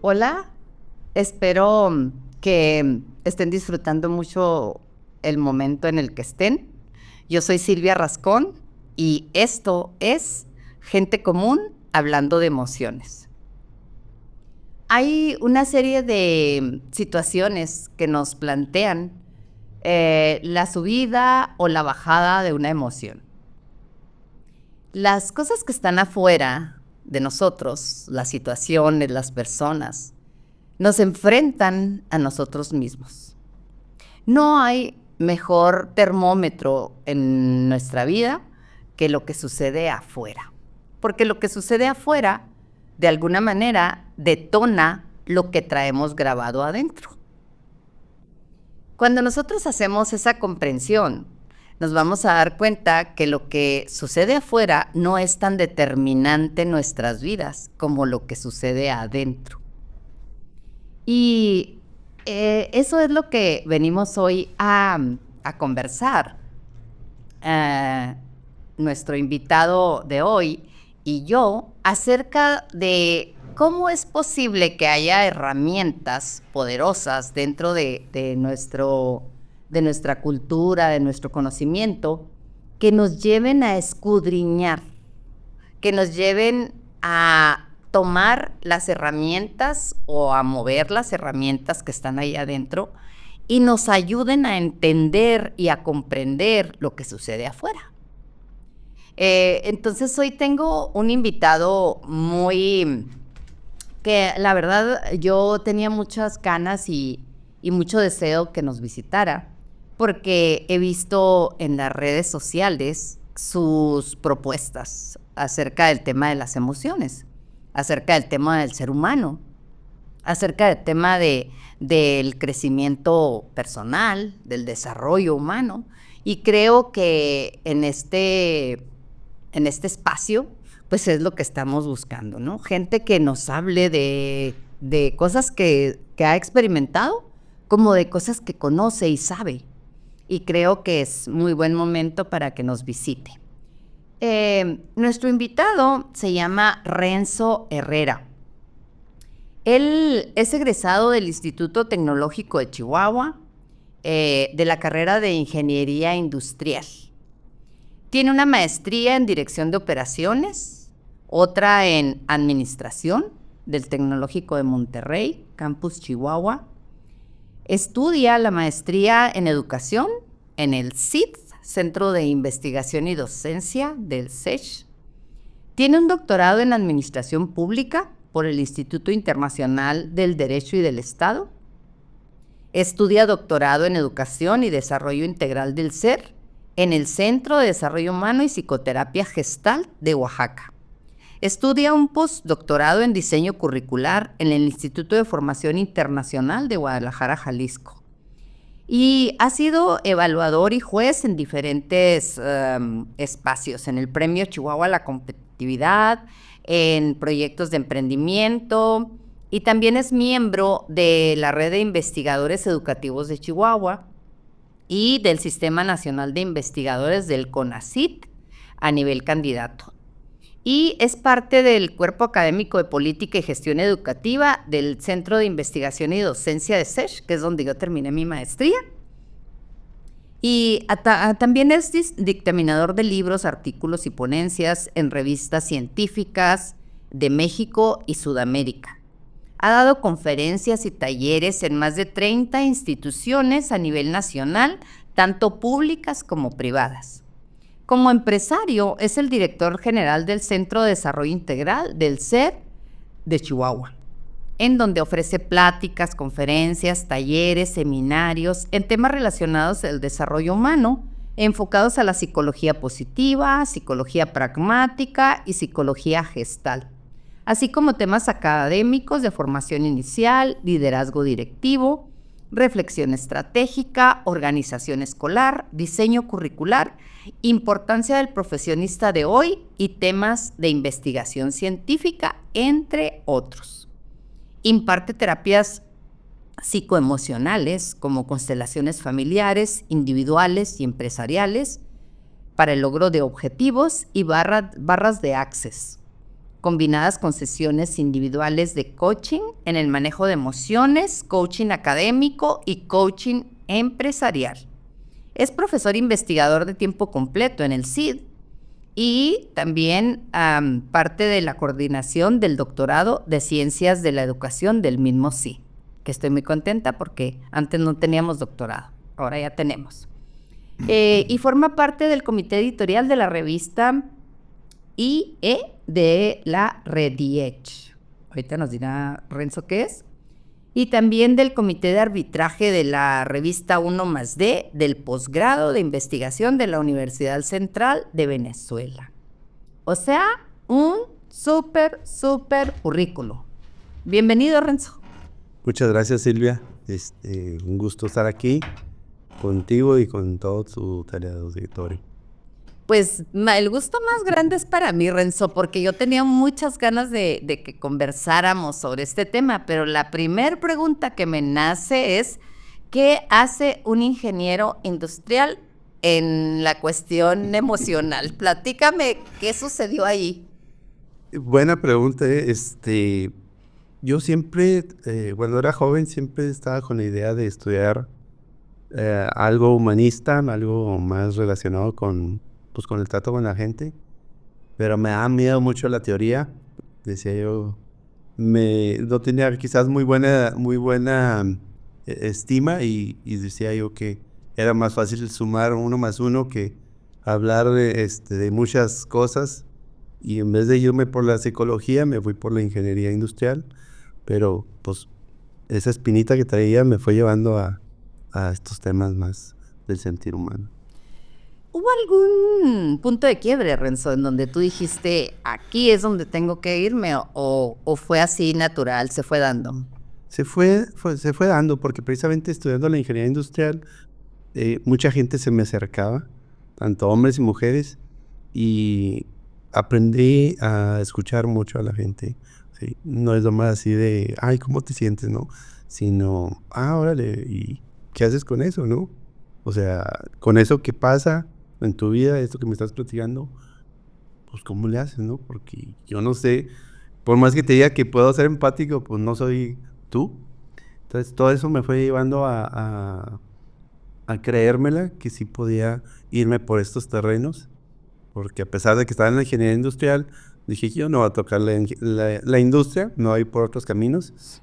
Hola, espero que estén disfrutando mucho el momento en el que estén. Yo soy Silvia Rascón y esto es Gente Común hablando de emociones. Hay una serie de situaciones que nos plantean la subida o la bajada de una emoción. Las cosas que están afuera de nosotros, las situaciones, las personas, nos enfrentan a nosotros mismos. No hay mejor termómetro en nuestra vida que lo que sucede afuera, porque lo que sucede afuera, de alguna manera, detona lo que traemos grabado adentro. Cuando nosotros hacemos esa comprensión, nos vamos a dar cuenta que lo que sucede afuera no es tan determinante en nuestras vidas como lo que sucede adentro. Y eso es lo que venimos hoy a conversar. Nuestro invitado de hoy y yo acerca de cómo es posible que haya herramientas poderosas dentro de nuestra cultura, de nuestro conocimiento, que nos lleven a escudriñar, que nos lleven a tomar las herramientas o a mover las herramientas que están ahí adentro y nos ayuden a entender y a comprender lo que sucede afuera. Entonces hoy tengo un invitado que la verdad yo tenía muchas ganas y mucho deseo que nos visitara, porque he visto en las redes sociales sus propuestas acerca del tema de las emociones, acerca del tema del ser humano, acerca del tema del crecimiento personal, del desarrollo humano, y creo que en este espacio, pues es lo que estamos buscando, ¿no? Gente que nos hable de cosas que ha experimentado, como de cosas que conoce y sabe. Y creo que es muy buen momento para que nos visite. Nuestro invitado se llama Renzo Herrera. Él es egresado del Instituto Tecnológico de Chihuahua, de la carrera de Ingeniería Industrial. Tiene una maestría en Dirección de Operaciones, otra en Administración del Tecnológico de Monterrey, Campus Chihuahua. Estudia la maestría en Educación en el CID, Centro de Investigación y Docencia del CESH. Tiene un doctorado en Administración Pública por el Instituto Internacional del Derecho y del Estado. Estudia doctorado en Educación y Desarrollo Integral del SER en el Centro de Desarrollo Humano y Psicoterapia Gestalt de Oaxaca. Estudia un postdoctorado en Diseño Curricular en el Instituto de Formación Internacional de Guadalajara, Jalisco. Y ha sido evaluador y juez en diferentes espacios, en el Premio Chihuahua a la Competitividad, en proyectos de emprendimiento, y también es miembro de la Red de Investigadores Educativos de Chihuahua y del Sistema Nacional de Investigadores del CONACYT a nivel candidato. Y es parte del Cuerpo Académico de Política y Gestión Educativa del Centro de Investigación y Docencia de SESH, que es donde yo terminé mi maestría. Y también es dictaminador de libros, artículos y ponencias en revistas científicas de México y Sudamérica. Ha dado conferencias y talleres en más de 30 instituciones a nivel nacional, tanto públicas como privadas. Como empresario, es el director general del Centro de Desarrollo Integral del SER de Chihuahua, en donde ofrece pláticas, conferencias, talleres, seminarios en temas relacionados al desarrollo humano, enfocados a la psicología positiva, psicología pragmática y psicología gestal, así como temas académicos de formación inicial, liderazgo directivo, reflexión estratégica, organización escolar, diseño curricular, importancia del profesionista de hoy y temas de investigación científica, entre otros. Imparte terapias psicoemocionales como constelaciones familiares, individuales y empresariales para el logro de objetivos y barras de access. combinadas con sesiones individuales de coaching en el manejo de emociones, coaching académico y coaching empresarial. Es profesor investigador de tiempo completo en el CID y también parte de la coordinación del doctorado de Ciencias de la Educación del mismo CID, que estoy muy contenta porque antes no teníamos doctorado, ahora ya tenemos. Y forma parte del comité editorial de la revista IE de la Rediech. Ahorita nos dirá Renzo qué es. Y también del comité de arbitraje de la revista 1+D del posgrado de investigación de la Universidad Central de Venezuela. O sea, un súper currículo. Bienvenido, Renzo. Muchas gracias, Silvia. Un gusto estar aquí contigo y con todo tu tarea de auditorio. Pues el gusto más grande es para mí, Renzo, porque yo tenía muchas ganas de que conversáramos sobre este tema, pero la primera pregunta que me nace es, ¿qué hace un ingeniero industrial en la cuestión emocional? Platícame, ¿qué sucedió ahí? Buena pregunta. Yo siempre, cuando era joven, siempre estaba con la idea de estudiar algo humanista, algo más relacionado con el trato con la gente, pero me da miedo mucho la teoría. Decía yo, no tenía quizás muy buena estima y decía yo que era más fácil sumar 1+1 que hablar de muchas cosas, y en vez de irme por la psicología me fui por la ingeniería industrial, pero pues esa espinita que traía me fue llevando a estos temas más del sentir humano. ¿Hubo algún punto de quiebre, Renzo, en donde tú dijiste, aquí es donde tengo que irme, o fue así natural, se fue dando? Se fue dando, porque precisamente estudiando la ingeniería industrial, mucha gente se me acercaba, tanto hombres y mujeres, y aprendí a escuchar mucho a la gente. ¿Sí? No es nomás así de, ay, ¿cómo te sientes, no? Sino, órale, ¿y qué haces con eso, no? O sea, con eso que pasa en tu vida, esto que me estás platicando, pues ¿cómo le haces, no? Porque yo no sé, por más que te diga que puedo ser empático, pues no soy tú. Entonces todo eso me fue llevando a creérmela que sí podía irme por estos terrenos, porque a pesar de que estaba en la ingeniería industrial, dije, yo no voy a tocar la industria, no voy por otros caminos,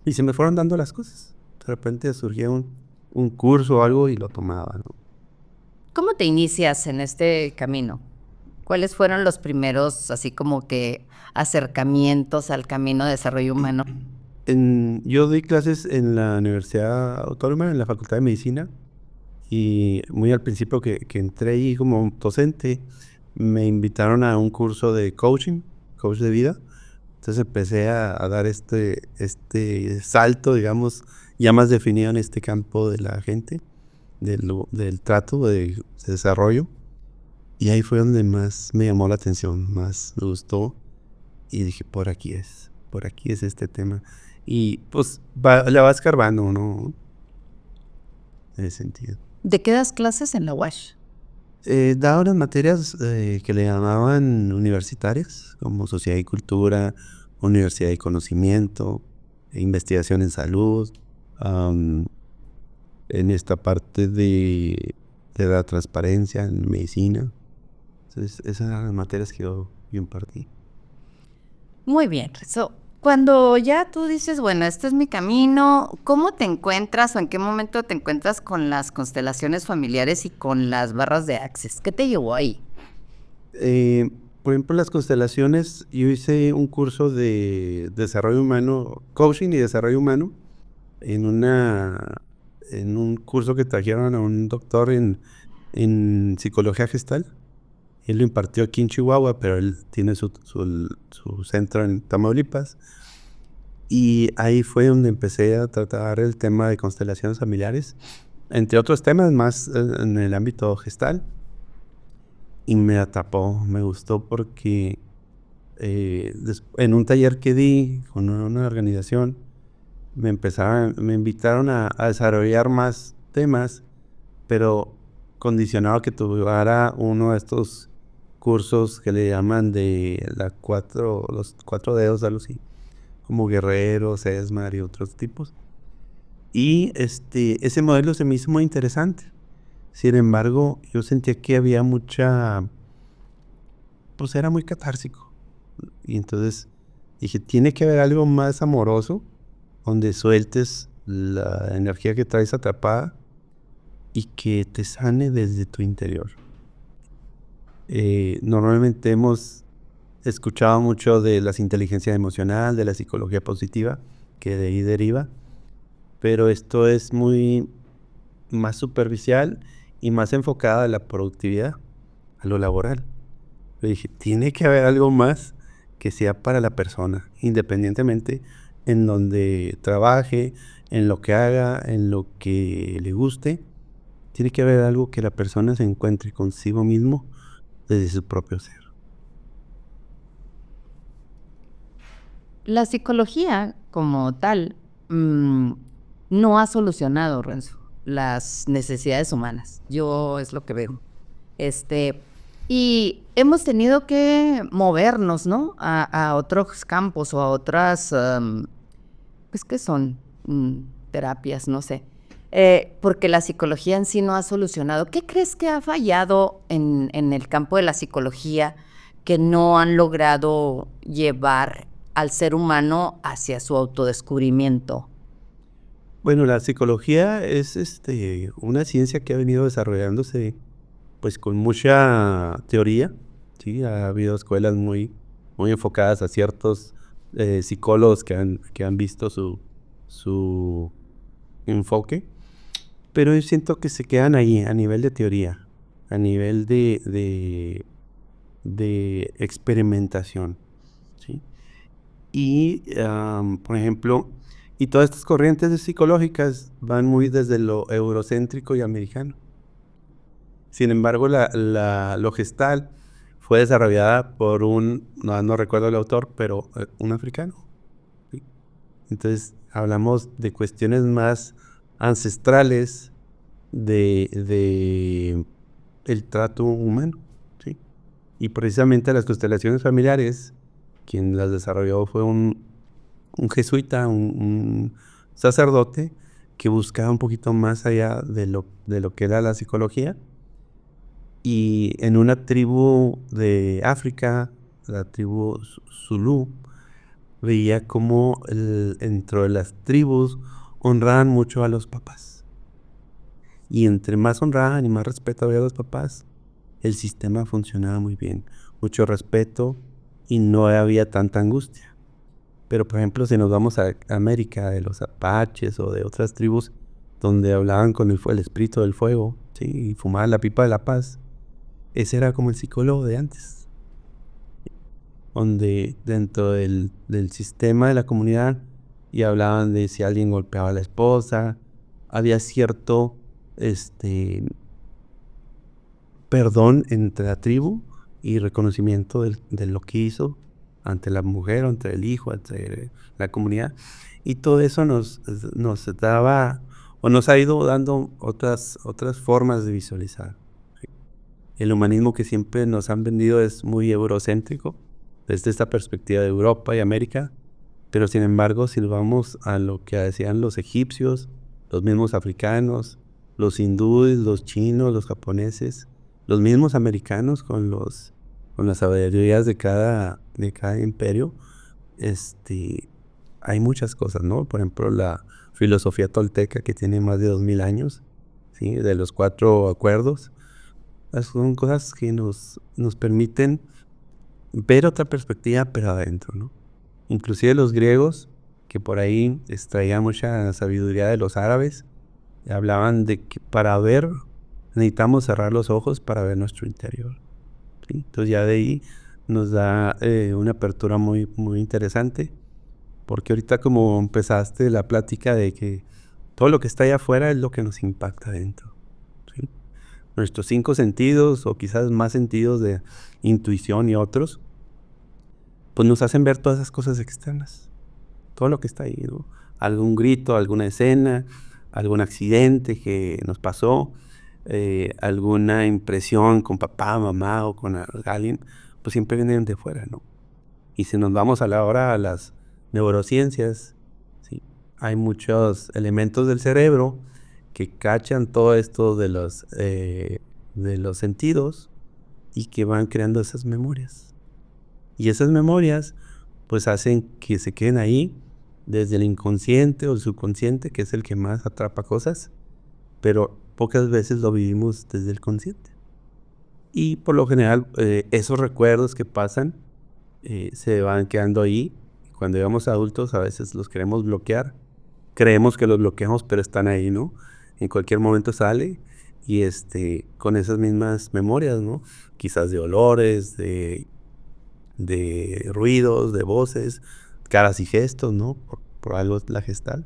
y se me fueron dando las cosas. De repente surgía un curso o algo y lo tomaba, ¿no? ¿Cómo te inicias en este camino? ¿Cuáles fueron los primeros, así como que, acercamientos al camino de desarrollo humano? Yo doy clases en la Universidad Autónoma, en la Facultad de Medicina, y muy al principio que entré ahí como docente, me invitaron a un curso de coach de vida. Entonces empecé a dar este salto, digamos, ya más definido en este campo de la gente, del trato, de desarrollo. Y ahí fue donde más me llamó la atención, más me gustó. Y dije, por aquí es este tema. Y pues la vas escarbando, ¿no? En ese sentido. ¿De qué das clases en la UASH? Daba unas materias que le llamaban universitarias, como sociedad y cultura, universidad y conocimiento, investigación en salud, en esta parte de la transparencia en medicina. Entonces, esas eran las materias que yo impartí. Muy bien, Renzo. Cuando ya tú dices, bueno, este es mi camino, ¿cómo te encuentras o en qué momento te encuentras con las constelaciones familiares y con las barras de Access? ¿Qué te llevó ahí? Por ejemplo, las constelaciones, yo hice un curso de desarrollo humano, coaching y desarrollo humano, en un curso que trajeron a un doctor en psicología gestal. Él lo impartió aquí en Chihuahua, pero él tiene su centro en Tamaulipas. Y ahí fue donde empecé a tratar el tema de constelaciones familiares, entre otros temas más en el ámbito gestal. Y me atrapó, me gustó porque en un taller que di con una organización, me invitaron a desarrollar más temas, pero condicionado a que tuviera uno de estos cursos que le llaman de los 4 dedos, algo así, como Guerrero, Sesmar y otros tipos. Y ese modelo se me hizo muy interesante. Sin embargo, yo sentía que había pues era muy catársico. Y entonces dije, tiene que haber algo más amoroso, donde sueltes la energía que traes atrapada y que te sane desde tu interior. Normalmente hemos escuchado mucho de la inteligencia emocional, de la psicología positiva, que de ahí deriva, pero esto es muy más superficial y más enfocada a la productividad, a lo laboral. Yo dije, tiene que haber algo más que sea para la persona, independientemente en donde trabaje, en lo que haga, en lo que le guste. Tiene que haber algo que la persona se encuentre consigo mismo desde su propio ser. La psicología como tal no ha solucionado, Renzo, las necesidades humanas. Yo es lo que veo. Y hemos tenido que movernos, ¿no? A otros campos o a otras, pues, ¿qué son? Terapias, no sé. Porque la psicología en sí no ha solucionado. ¿Qué crees que ha fallado en el campo de la psicología que no han logrado llevar al ser humano hacia su autodescubrimiento? Bueno, la psicología es una ciencia que ha venido desarrollándose pues con mucha teoría, ¿sí? Ha habido escuelas muy enfocadas a ciertos psicólogos que han visto su enfoque, pero yo siento que se quedan ahí a nivel de teoría, a nivel de experimentación, ¿sí? Y, por ejemplo, y todas estas corrientes psicológicas van muy desde lo eurocéntrico y americano. Sin embargo, lo gestal fue desarrollada por no recuerdo el autor, pero un africano, ¿sí? Entonces, hablamos de cuestiones más ancestrales de el trato humano, ¿sí? Y precisamente las constelaciones familiares, quien las desarrolló fue un jesuita, un sacerdote que buscaba un poquito más allá de lo que era la psicología. Y en una tribu de África, la tribu Zulú, veía cómo dentro de las tribus honraban mucho a los papás. Y entre más honraban y más respeto había a los papás, el sistema funcionaba muy bien. Mucho respeto y no había tanta angustia. Pero, por ejemplo, si nos vamos a América, de los apaches o de otras tribus donde hablaban con el espíritu del fuego, ¿sí? Y fumaban la pipa de la paz, ese era como el psicólogo de antes, donde dentro del sistema de la comunidad y hablaban de si alguien golpeaba a la esposa, había cierto perdón entre la tribu y reconocimiento de lo que hizo ante la mujer, ante el hijo, ante la comunidad. Y todo eso nos daba, o nos ha ido dando otras formas de visualizar. El humanismo que siempre nos han vendido es muy eurocéntrico, desde esta perspectiva de Europa y América, pero sin embargo, si vamos a lo que decían los egipcios, los mismos africanos, los hindúes, los chinos, los japoneses, los mismos americanos con las sabidurías de cada imperio, hay muchas cosas, ¿no? Por ejemplo, la filosofía tolteca que tiene más de 2000 años, ¿sí? De los 4 acuerdos, son cosas que nos permiten ver otra perspectiva, pero adentro, ¿no? Inclusive los griegos, que por ahí extraían mucha sabiduría de los árabes, hablaban de que para ver necesitamos cerrar los ojos para ver nuestro interior, ¿sí? Entonces ya de ahí nos da una apertura muy, muy interesante, porque ahorita como empezaste la plática de que todo lo que está allá afuera es lo que nos impacta adentro, ¿sí? Nuestros 5 sentidos o quizás más sentidos de intuición y otros, pues nos hacen ver todas esas cosas externas, todo lo que está ahí, ¿no? Algún grito, alguna escena, algún accidente que nos pasó, alguna impresión con papá, mamá o con alguien, pues siempre vienen de fuera, ¿no? Y si nos vamos a la hora a las neurociencias, ¿sí? Hay muchos elementos del cerebro que cachan todo esto de los sentidos y que van creando esas memorias. Y esas memorias pues hacen que se queden ahí desde el inconsciente o el subconsciente, que es el que más atrapa cosas, pero pocas veces lo vivimos desde el consciente. Y por lo general esos recuerdos que pasan se van quedando ahí. Cuando llegamos a adultos a veces los queremos bloquear. Creemos que los bloqueamos, pero están ahí, ¿no? En cualquier momento sale y con esas mismas memorias, ¿no? Quizás de olores, de ruidos, de voces, caras y gestos, ¿no? Por algo es la gestal.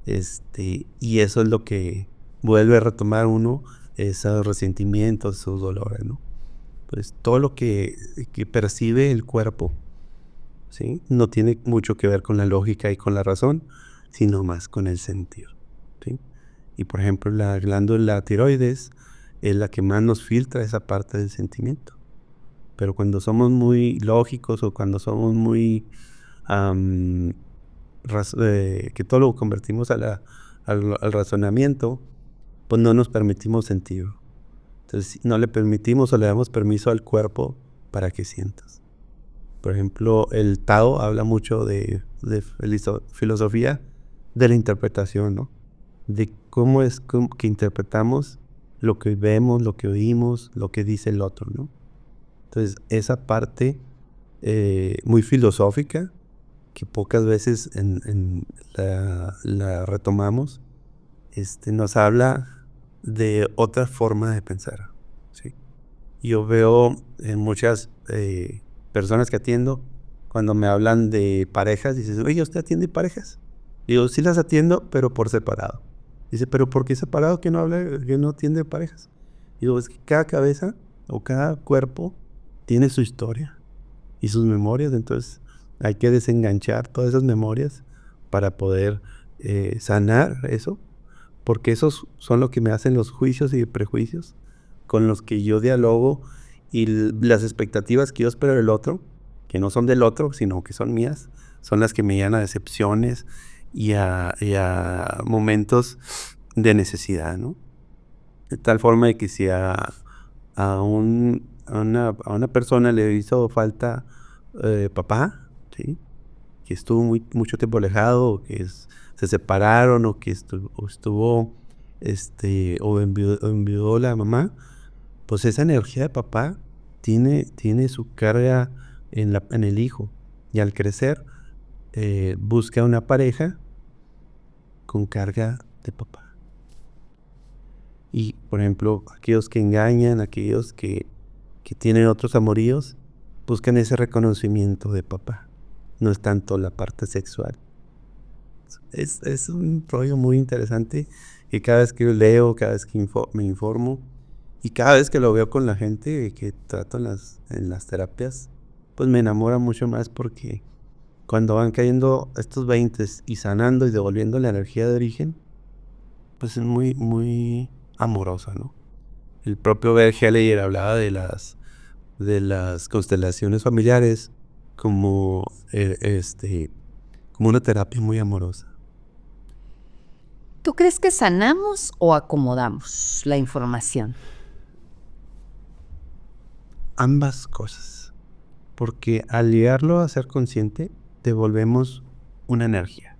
Y eso es lo que vuelve a retomar uno esos resentimientos, esos dolores, ¿no? Pues todo lo que percibe el cuerpo, ¿sí? No tiene mucho que ver con la lógica y con la razón, sino más con el sentido, ¿sí? Y por ejemplo, la glándula tiroides es la que más nos filtra esa parte del sentimiento. Pero cuando somos muy lógicos o cuando somos muy que todo lo convertimos al razonamiento, pues no nos permitimos sentir. Entonces no le permitimos o le damos permiso al cuerpo para que sientas. Por ejemplo, el Tao habla mucho de filosofía de la interpretación, ¿no? De cómo es que interpretamos lo que vemos, lo que oímos, lo que dice el otro, ¿no? Entonces, esa parte muy filosófica, que pocas veces la retomamos, nos habla de otra forma de pensar, ¿sí? Yo veo en muchas personas que atiendo, cuando me hablan de parejas, dices, oye, ¿usted atiende parejas? Digo, sí las atiendo, pero por separado. Dice, ¿pero por qué separado que no atiende parejas? Digo, es que cada cabeza o cada cuerpo tiene su historia y sus memorias, entonces hay que desenganchar todas esas memorias para poder sanar eso, porque esos son lo que me hacen los juicios y prejuicios con los que yo dialogo y las expectativas que yo espero del otro, que no son del otro, sino que son mías, son las que me llevan a decepciones y a momentos de necesidad, ¿no? De tal forma de que si a una persona le hizo falta papá, ¿sí? Que estuvo mucho tiempo alejado, o que se separaron, o que estuvo o enviudó la mamá, pues esa energía de papá tiene su carga en el hijo. Y al crecer, busca una pareja con carga de papá. Y, por ejemplo, aquellos que engañan, aquellos que tienen otros amoríos, buscan ese reconocimiento de papá. No es tanto la parte sexual. Es un rollo muy interesante que cada vez que leo, cada vez que me informo y cada vez que lo veo con la gente que trato en las terapias, pues me enamora mucho más, porque cuando van cayendo estos 20 y sanando y devolviendo la energía de origen, pues es muy, muy amorosa, ¿no? El propio Bert Hellinger hablaba de las constelaciones familiares como como una terapia muy amorosa. ¿Tú crees que sanamos o acomodamos la información? Ambas cosas, porque al llegarlo a ser consciente, devolvemos una energía,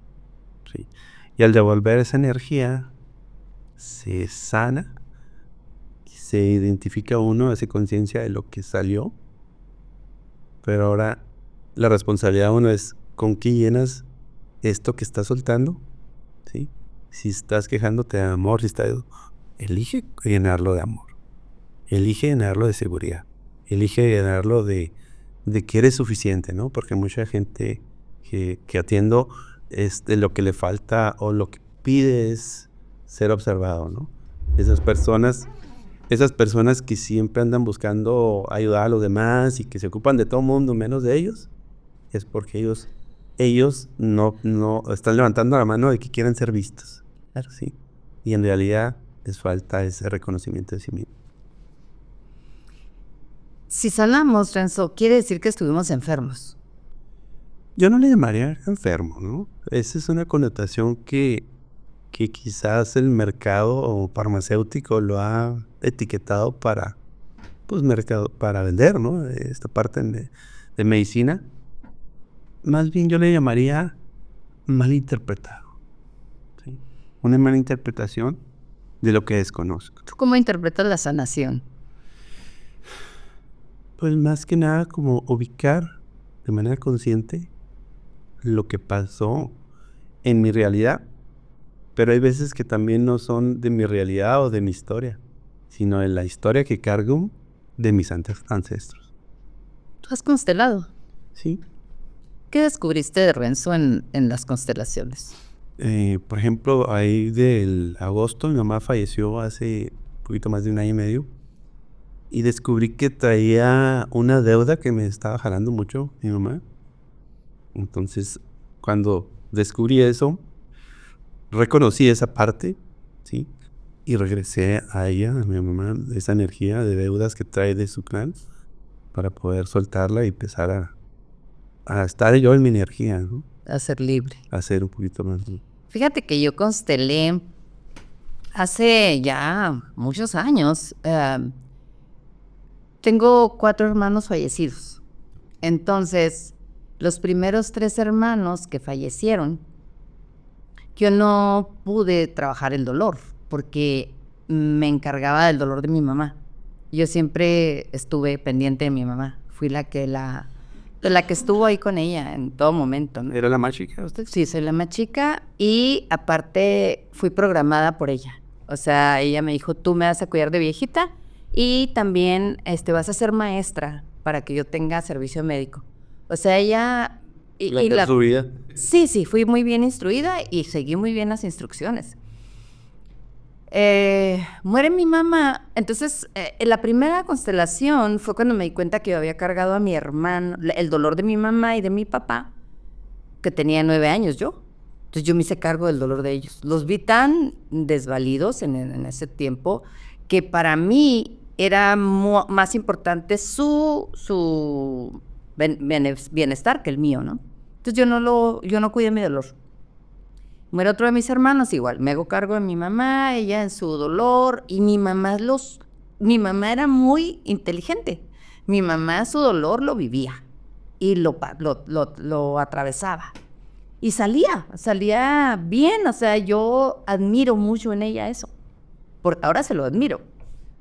¿sí? Y al devolver esa energía, se sana, se identifica uno, hace conciencia de lo que salió, pero ahora la responsabilidad de uno es con qué llenas esto que estás soltando, ¿sí? Si estás quejándote de amor, elige llenarlo de amor, elige llenarlo de seguridad, elige llenarlo de que eres suficiente, ¿no? Porque mucha gente que atiendo, lo que le falta o lo que pide es ser observado, ¿no? Esas personas que siempre andan buscando ayudar a los demás y que se ocupan de todo el mundo menos de ellos, es porque ellos no están levantando la mano de que quieren ser vistos. Claro, sí. Y en realidad les falta ese reconocimiento de sí mismo. Si sanamos, Renzo, quiere decir que estuvimos enfermos. Yo no le llamaría enfermo, ¿no? Esa es una connotación que quizás el mercado o farmacéutico lo ha etiquetado para, pues, mercado, para vender, ¿no? Esta parte de medicina. Más bien yo le llamaría malinterpretado, ¿sí? Una mala interpretación de lo que desconozco. ¿Tú cómo interpretas la sanación? Pues más que nada como ubicar de manera consciente lo que pasó en mi realidad, pero hay veces que también no son de mi realidad o de mi historia, sino de la historia que cargo de mis ancestros. ¿Tú has constelado? Sí. ¿Qué descubriste de Renzo en las constelaciones? Por ejemplo, ahí del agosto mi mamá falleció hace un poquito más de 1 año y medio y descubrí que traía una deuda que me estaba jalando mucho mi mamá. Entonces, cuando descubrí eso, reconocí esa parte, ¿sí? Y regresé a ella, a mi mamá, esa energía de deudas que trae de su clan para poder soltarla y empezar a estar yo en mi energía, ¿no? A ser libre. A ser un poquito más. Fíjate que yo constelé hace ya muchos años. Tengo 4 hermanos fallecidos. Entonces, los primeros 3 hermanos que fallecieron, yo no pude trabajar el dolor porque me encargaba del dolor de mi mamá. Yo siempre estuve pendiente de mi mamá. Fui la que estuvo ahí con ella en todo momento, ¿no? ¿Era la más chica usted? Sí, soy la más chica y aparte fui programada por ella. O sea, ella me dijo, tú me vas a cuidar de viejita y también vas a ser maestra para que yo tenga servicio médico. O sea, ella... Su vida. Sí, fui muy bien instruida y seguí muy bien las instrucciones. Muere mi mamá, entonces en la primera constelación fue cuando me di cuenta que yo había cargado a mi hermano, el dolor de mi mamá y de mi papá, que tenía 9 años yo. Entonces yo me hice cargo del dolor de ellos. Los vi tan desvalidos en ese tiempo que para mí era más importante su bienestar que el mío, ¿no? Entonces yo no cuidé mi dolor. Muere otro de mis hermanos, igual, me hago cargo de mi mamá, ella en su dolor, y mi mamá era muy inteligente. Mi mamá su dolor lo vivía y lo atravesaba. Y salía bien, o sea, yo admiro mucho en ella eso. Ahora se lo admiro,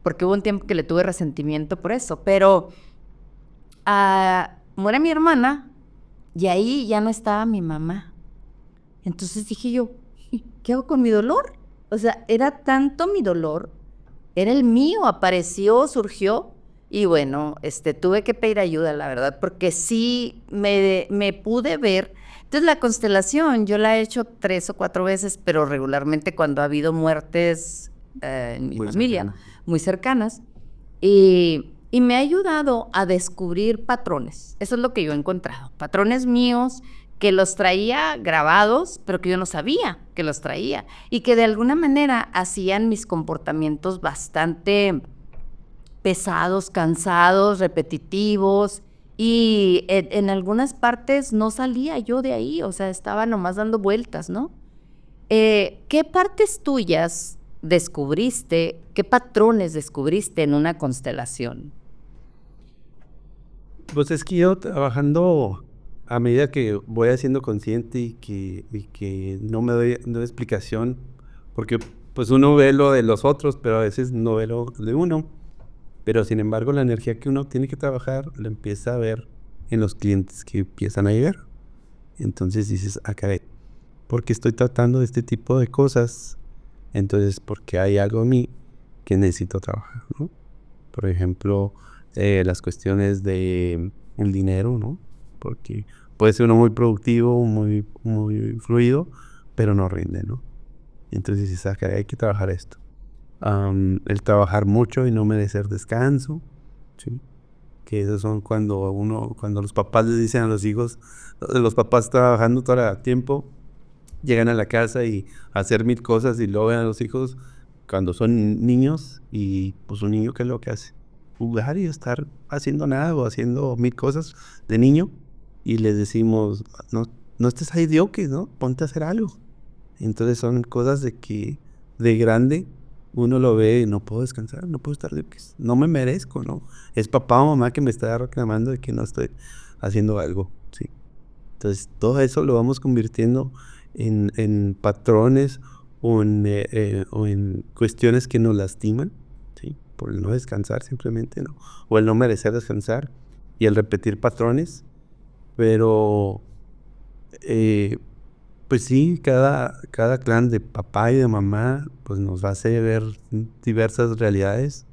porque hubo un tiempo que le tuve resentimiento por eso, pero muere mi hermana y ahí ya no estaba mi mamá. Entonces dije yo, ¿qué hago con mi dolor? O sea, era tanto mi dolor, era el mío, apareció, surgió, y bueno, tuve que pedir ayuda, la verdad, porque sí me pude ver. Entonces la constelación yo la he hecho 3 o 4 veces, pero regularmente cuando ha habido muertes en mi familia, muy cercanas, y me ha ayudado a descubrir patrones. Eso es lo que yo he encontrado, patrones míos que los traía grabados, pero que yo no sabía que los traía, y que de alguna manera hacían mis comportamientos bastante pesados, cansados, repetitivos, y en algunas partes no salía yo de ahí, o sea, estaba nomás dando vueltas, ¿no? ¿Qué partes tuyas descubriste, qué patrones descubriste en una constelación? Pues es que yo trabajando a medida que voy haciendo consciente y que no me doy explicación, porque pues uno ve lo de los otros, pero a veces no ve lo de uno. Pero sin embargo, la energía que uno tiene que trabajar la empieza a ver en los clientes que empiezan a llegar. Entonces dices, caray, ¿por qué estoy tratando de este tipo de cosas? Entonces, porque hay algo en mí que necesito trabajar, ¿no? Por ejemplo, las cuestiones de el dinero, ¿no? Porque puede ser uno muy productivo, muy fluido, pero no rinde, ¿no? Entonces dices, caray, hay que trabajar esto. El trabajar mucho y no merecer descanso, ¿sí? Que esos son cuando los papás les dicen a los hijos, los papás trabajando todo el tiempo, llegan a la casa y hacer 1000 cosas y luego ven a los hijos cuando son niños y pues un niño, ¿qué es lo que hace? Jugar y estar haciendo nada o haciendo mil cosas de niño, y les decimos, no estés ahí de oque, ¿no? Ponte a hacer algo. Entonces son cosas de que de grande uno lo ve y no puedo descansar, no puedo estar de oque, no me merezco, ¿no? Es papá o mamá que me está reclamando de que no estoy haciendo algo, ¿sí? Entonces todo eso lo vamos convirtiendo en patrones o en cuestiones que nos lastiman, ¿sí? Por el no descansar simplemente, ¿no? O el no merecer descansar y el repetir patrones. Pero pues sí, cada clan de papá y de mamá pues nos hace ver diversas realidades.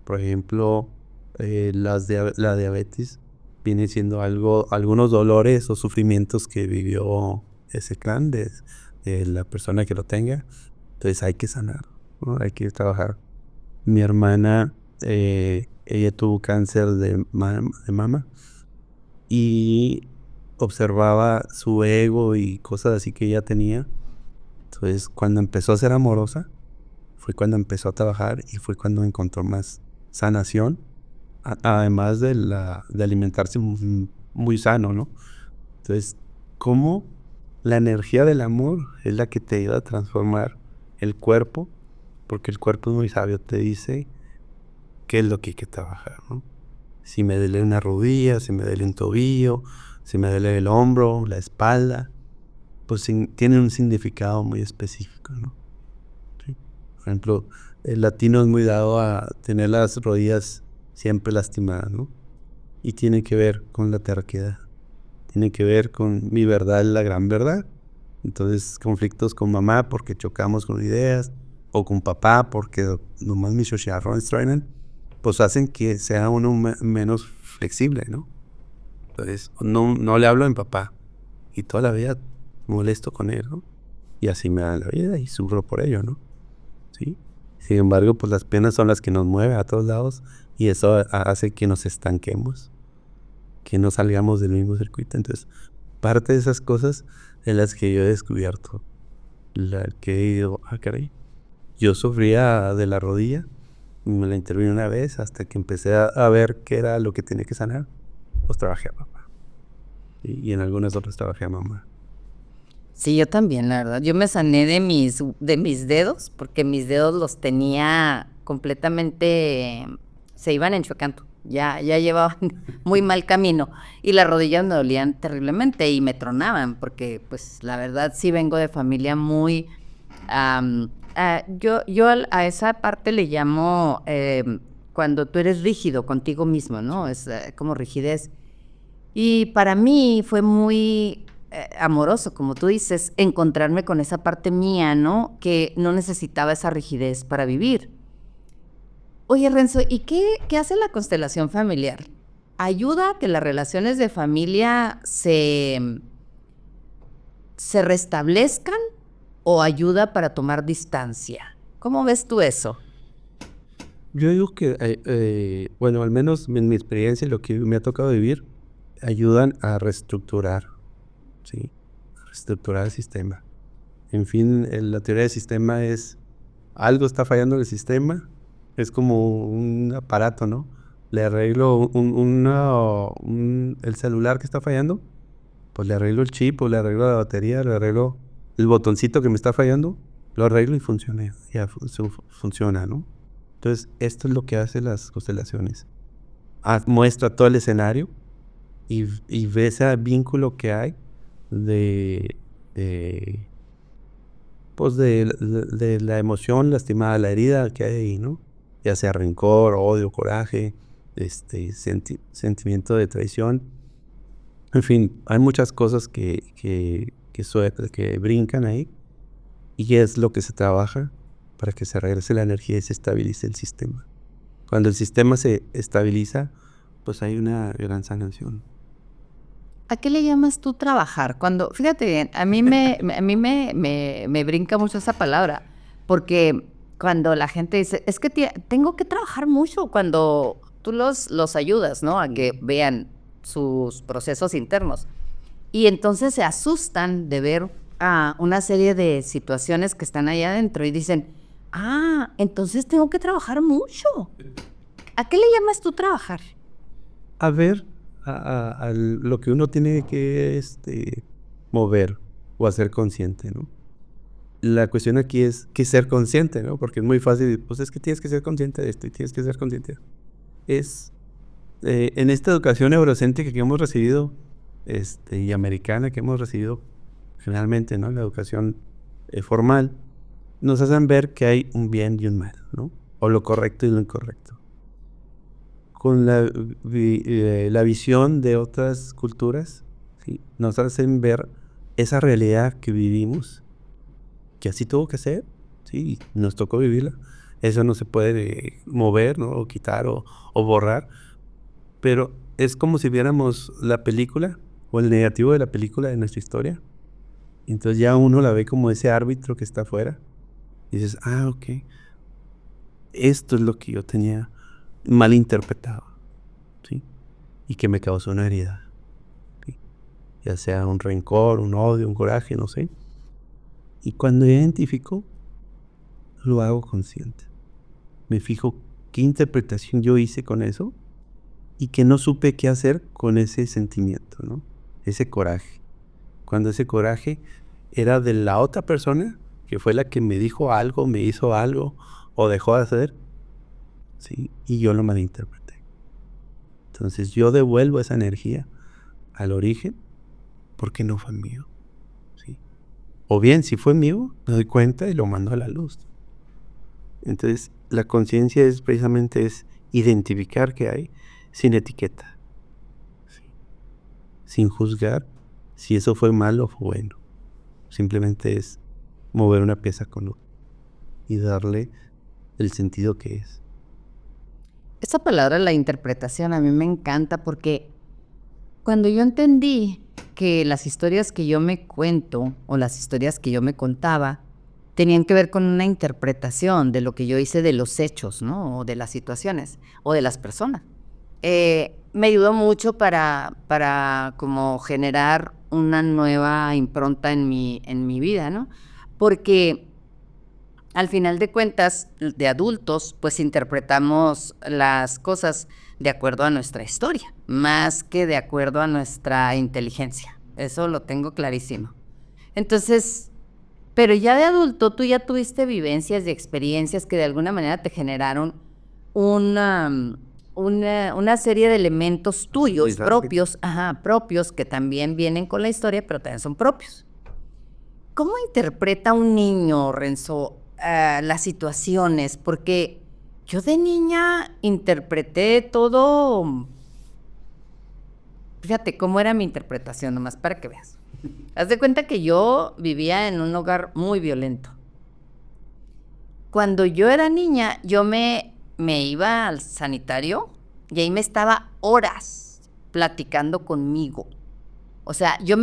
Por ejemplo, la diabetes viene siendo algunos dolores o sufrimientos que vivió ese clan de la persona que lo tenga. Entonces hay que sanar, ¿no? Hay que trabajar. Mi hermana, ella tuvo cáncer de mama y observaba su ego y cosas así que ella tenía. Entonces, cuando empezó a ser amorosa, fue cuando empezó a trabajar y fue cuando encontró más sanación, además de alimentarse muy sano, ¿no? Entonces, ¿cómo la energía del amor es la que te ayuda a transformar el cuerpo? Porque el cuerpo es muy sabio, te dice qué es lo que hay que trabajar, ¿no? Si me duele una rodilla, si me duele un tobillo, si me duele el hombro, la espalda, pues tienen un significado muy específico, ¿no? ¿Sí? Por ejemplo, el latino es muy dado a tener las rodillas siempre lastimadas, ¿no? Y tiene que ver con la terquedad, tiene que ver con mi verdad es la gran verdad. Entonces, conflictos con mamá porque chocamos con ideas, o con papá porque nomás mis chicharrones truenan, pues hacen que sea uno menos flexible, ¿no? Entonces, no le hablo a mi papá y toda la vida molesto con él, ¿no? Y así me da la vida y sufro por ello, ¿no? ¿Sí? Sin embargo, pues las penas son las que nos mueven a todos lados y eso hace que nos estanquemos, que no salgamos del mismo circuito. Entonces, parte de esas cosas en las que yo he descubierto, la que he ido, caray, yo sufría de la rodilla, me la intervino una vez hasta que empecé a ver qué era lo que tenía que sanar, pues trabajé a papá. Y en algunas otras trabajé a mamá. Sí, yo también, la verdad. Yo me sané de mis dedos, porque mis dedos los tenía completamente, se iban enchuecando. Ya llevaban muy mal camino. Y las rodillas me dolían terriblemente y me tronaban, porque pues la verdad sí vengo de familia muy... yo a esa parte le llamo cuando tú eres rígido contigo mismo, ¿no? Es como rigidez. Y para mí fue muy amoroso, como tú dices, encontrarme con esa parte mía, ¿no? Que no necesitaba esa rigidez para vivir. Oye, Renzo, ¿y qué hace la constelación familiar? ¿Ayuda a que las relaciones de familia se restablezcan o ayuda para tomar distancia? ¿Cómo ves tú eso? Yo digo que, bueno, al menos en mi experiencia y lo que me ha tocado vivir, ayudan a reestructurar, ¿sí? Reestructurar el sistema. En fin, la teoría del sistema es, algo está fallando en el sistema, es como un aparato, ¿no? Le arreglo el celular que está fallando, pues le arreglo el chip, o le arreglo la batería, le arreglo el botoncito que me está fallando, lo arreglo y funciona, ya funciona, ¿no? Entonces, esto es lo que hacen las constelaciones. Muestra todo el escenario y ve ese vínculo que hay de pues de la emoción lastimada, la herida que hay ahí, ¿no? Ya sea rencor, odio, coraje, sentimiento de traición. En fin, hay muchas cosas que brincan ahí, y es lo que se trabaja para que se regrese la energía y se estabilice el sistema. Cuando el sistema se estabiliza, pues hay una gran sanación. ¿A qué le llamas tú trabajar? Cuando, fíjate bien, a mí me brinca mucho esa palabra, porque cuando la gente dice, es que tengo que trabajar mucho, cuando tú los ayudas, ¿no? A que vean sus procesos internos. Y entonces se asustan de ver una serie de situaciones que están allá adentro y dicen, Entonces tengo que trabajar mucho. ¿A qué le llamas tú trabajar? A ver a lo que uno tiene que mover o hacer consciente, ¿no? La cuestión aquí es que ser consciente, ¿no? Porque es muy fácil, pues es que tienes que ser consciente de esto y tienes que ser consciente. Es en esta educación eurocéntrica que hemos recibido y americana que hemos recibido generalmente, ¿no? La educación formal, nos hacen ver que hay un bien y un mal, ¿no? O lo correcto y lo incorrecto. Con la visión de otras culturas, ¿sí? Nos hacen ver esa realidad que vivimos, que así tuvo que ser, sí, nos tocó vivirla. Eso no se puede mover, ¿no? O quitar o borrar, pero es como si viéramos la película o el negativo de la película de nuestra historia. Entonces ya uno la ve como ese árbitro que está afuera. Y dices, ok, esto es lo que yo tenía mal interpretado, ¿sí? Y que me causó una herida, ¿sí? Ya sea un rencor, un odio, un coraje, no sé. Y cuando identifico, lo hago consciente. Me fijo qué interpretación yo hice con eso y que no supe qué hacer con ese sentimiento, ¿no? Ese coraje. Cuando ese coraje era de la otra persona, que fue la que me dijo algo, me hizo algo o dejó de hacer, ¿sí? Y yo lo malinterpreté. Entonces yo devuelvo esa energía al origen porque no fue mío, ¿sí? O bien, si fue mío, me doy cuenta y lo mando a la luz. Entonces la conciencia es precisamente identificar qué hay sin etiqueta, ¿sí? Sin juzgar si eso fue malo o fue bueno. Simplemente es mover una pieza con otra y darle el sentido que es. Esa palabra, la interpretación, a mí me encanta porque cuando yo entendí que las historias que yo me cuento o las historias que yo me contaba tenían que ver con una interpretación de lo que yo hice de los hechos, ¿no? O de las situaciones o de las personas. Me ayudó mucho para como generar una nueva impronta en mi vida, ¿no? Porque al final de cuentas, de adultos, pues interpretamos las cosas de acuerdo a nuestra historia, más que de acuerdo a nuestra inteligencia. Eso lo tengo clarísimo. Entonces, pero ya de adulto, tú ya tuviste vivencias y experiencias que de alguna manera te generaron una serie de elementos tuyos, propios, que también vienen con la historia, pero también son propios. ¿Cómo interpreta un niño, Renzo, las situaciones? Porque yo de niña interpreté todo. Fíjate cómo era mi interpretación, nomás para que veas. Haz de cuenta que yo vivía en un hogar muy violento. Cuando yo era niña, yo me iba al sanitario y ahí me estaba horas platicando conmigo. O sea, yo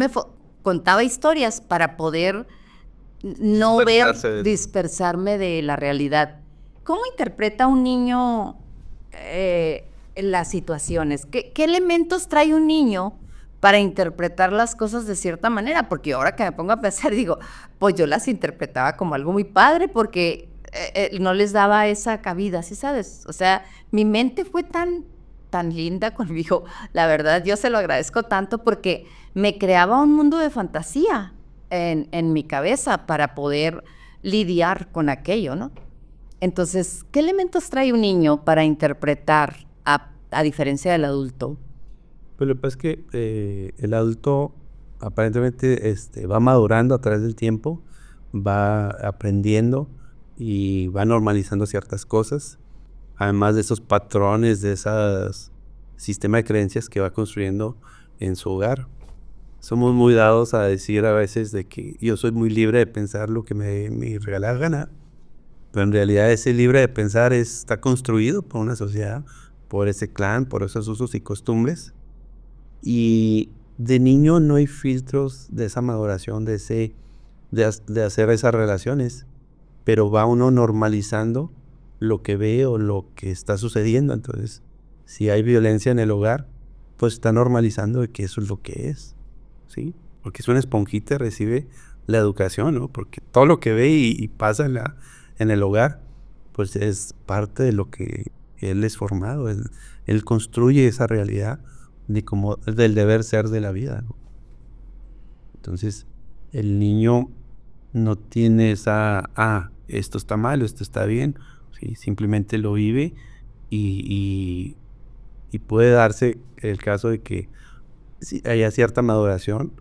contaba historias para poder no dispersarme de la realidad. ¿Cómo interpreta un niño las situaciones? ¿Qué elementos trae un niño para interpretar las cosas de cierta manera? Porque ahora que me pongo a pensar, digo, pues yo las interpretaba como algo muy padre porque no les daba esa cabida, ¿sí sabes? O sea, mi mente fue tan linda conmigo. La verdad, yo se lo agradezco tanto porque me creaba un mundo de fantasía en mi cabeza para poder lidiar con aquello, ¿no? Entonces, ¿qué elementos trae un niño para interpretar a diferencia del adulto? Pues lo que pasa es que el adulto aparentemente va madurando a través del tiempo, va aprendiendo y va normalizando ciertas cosas, además de esos patrones, de esos sistema de creencias que va construyendo en su hogar. Somos muy dados a decir a veces de que yo soy muy libre de pensar lo que me regala la gana, pero en realidad ese libre de pensar está construido por una sociedad, por ese clan, por esos usos y costumbres. Y de niño no hay filtros de esa maduración, de hacer esas relaciones, pero va uno normalizando lo que ve o lo que está sucediendo. Entonces, si hay violencia en el hogar, pues está normalizando de que eso es lo que es, ¿sí? Porque es una esponjita, recibe la educación, ¿no? Porque todo lo que ve y pasa en el hogar pues es parte de lo que él es formado, él construye esa realidad del deber ser de la vida, ¿no? Entonces, el niño no tiene esto está mal o esto está bien, ¿sí? Simplemente lo vive y, y puede darse el caso de que sí haya cierta maduración,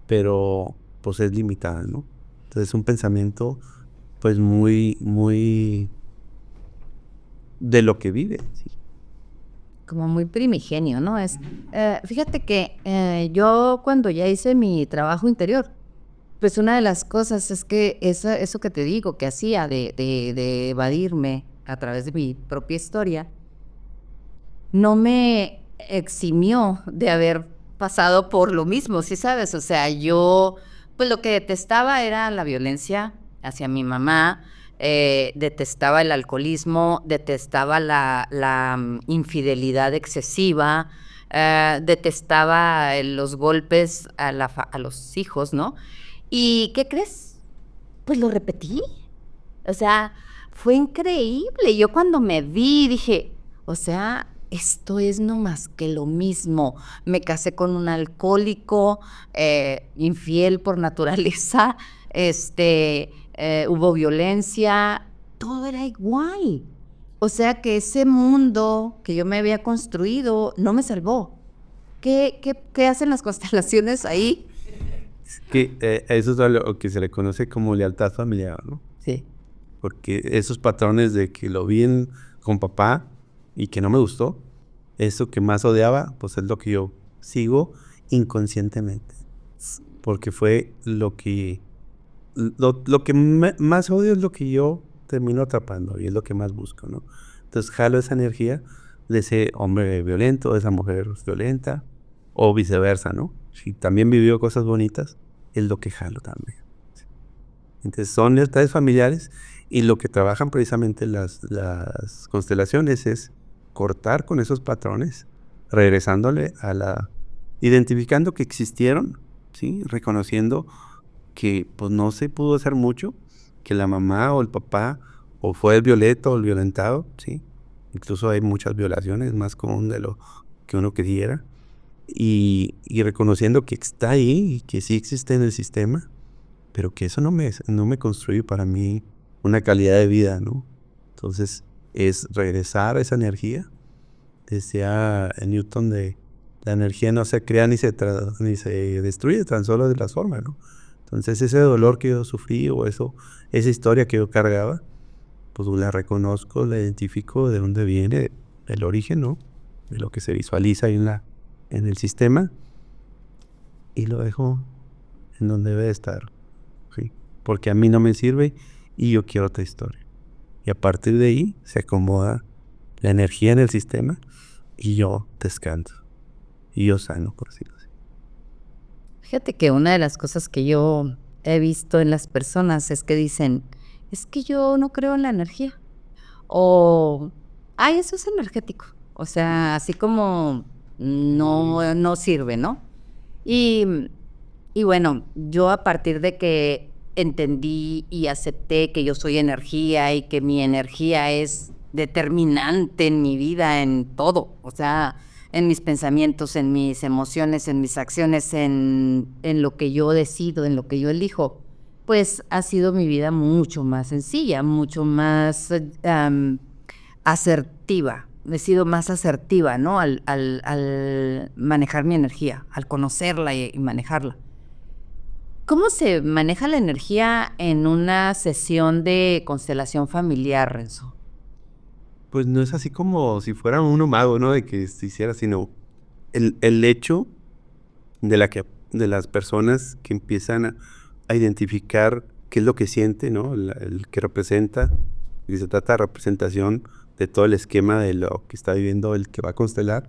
pero pues es limitada, ¿no? Entonces, es un pensamiento pues muy de lo que vive, ¿sí? Como muy primigenio, ¿no? Fíjate que yo cuando ya hice mi trabajo interior, pues una de las cosas es que eso que te digo que hacía de evadirme a través de mi propia historia, no me eximió de haber pasado por lo mismo, ¿sí sabes? O sea, yo, pues lo que detestaba era la violencia hacia mi mamá, detestaba el alcoholismo, detestaba la infidelidad excesiva, detestaba los golpes a los hijos, ¿no? ¿Y qué crees? Pues lo repetí. O sea, fue increíble. Yo cuando me vi dije, o sea, esto es no más que lo mismo. Me casé con un alcohólico, infiel por naturaleza, hubo violencia, todo era igual. O sea que ese mundo que yo me había construido no me salvó. ¿Qué hacen las constelaciones ahí? Que eso es a lo que se le conoce como lealtad familiar, ¿no? Sí. Porque esos patrones de que lo vi con papá y que no me gustó, eso que más odiaba, pues es lo que yo sigo inconscientemente. Porque fue lo que más odio es lo que yo termino atrapando y es lo que más busco, ¿no? Entonces jalo esa energía de ese hombre violento, de esa mujer violenta, o viceversa, ¿no? Si también vivió cosas bonitas, es lo que jalo también. Entonces son lealtades familiares y lo que trabajan precisamente las constelaciones es cortar con esos patrones, regresándole identificando que existieron, ¿sí? Reconociendo que pues no se pudo hacer mucho, que la mamá o el papá o fue el violento o el violentado, ¿sí? Incluso hay muchas violaciones, más común de lo que uno quisiera, y reconociendo que está ahí y que sí existe en el sistema, pero que eso no me construye para mí una calidad de vida, ¿no? Entonces, es regresar a esa energía. Decía Newton de la energía no se crea ni se destruye, tan solo se transforma, ¿no? Entonces, ese dolor que yo sufrí o esa historia que yo cargaba, pues la reconozco, la identifico de dónde viene, del origen, ¿no? De lo que se visualiza ahí en el sistema y lo dejo en donde debe de estar. ¿Sí? Porque a mí no me sirve y yo quiero otra historia. Y a partir de ahí se acomoda la energía en el sistema y yo descanso. Y yo sano, por decirlo así. Fíjate que una de las cosas que yo he visto en las personas es que dicen, es que yo no creo en la energía. O, ay, eso es energético. O sea, así como no sirve, ¿no? Y, y bueno, yo a partir de que entendí y acepté que yo soy energía y que mi energía es determinante en mi vida, en todo, o sea, en mis pensamientos, en mis emociones, en mis acciones, en lo que yo decido, en lo que yo elijo, pues ha sido mi vida mucho más sencilla, mucho más asertiva. He sido más asertiva, ¿no? Al manejar mi energía, al conocerla y manejarla. ¿Cómo se maneja la energía en una sesión de constelación familiar, Renzo? Pues no es así como si fuera uno mago, ¿no? De que se hiciera, sino el hecho de las personas que empiezan a identificar qué es lo que siente, ¿no? El que representa, y se trata de representación de todo el esquema de lo que está viviendo el que va a constelar.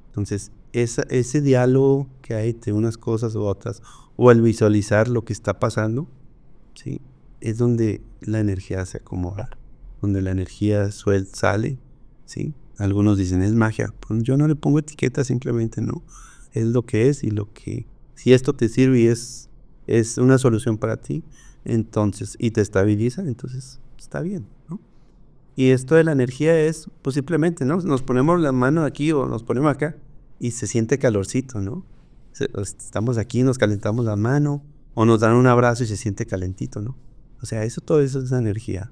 Entonces, ese diálogo que hay entre unas cosas u otras, o el visualizar lo que está pasando, ¿sí? Es donde la energía se acomoda, donde la energía sale, ¿sí? Algunos dicen, es magia. Pues yo no le pongo etiqueta, simplemente no. Es lo que es y si esto te sirve y es una solución para ti, entonces, y te estabiliza, entonces está bien, ¿no? Y esto de la energía es, pues simplemente, ¿no? Nos ponemos la mano aquí o nos ponemos acá y se siente calorcito, ¿no? Estamos aquí, nos calentamos la mano o nos dan un abrazo y se siente calentito, ¿no? O sea, todo eso es energía.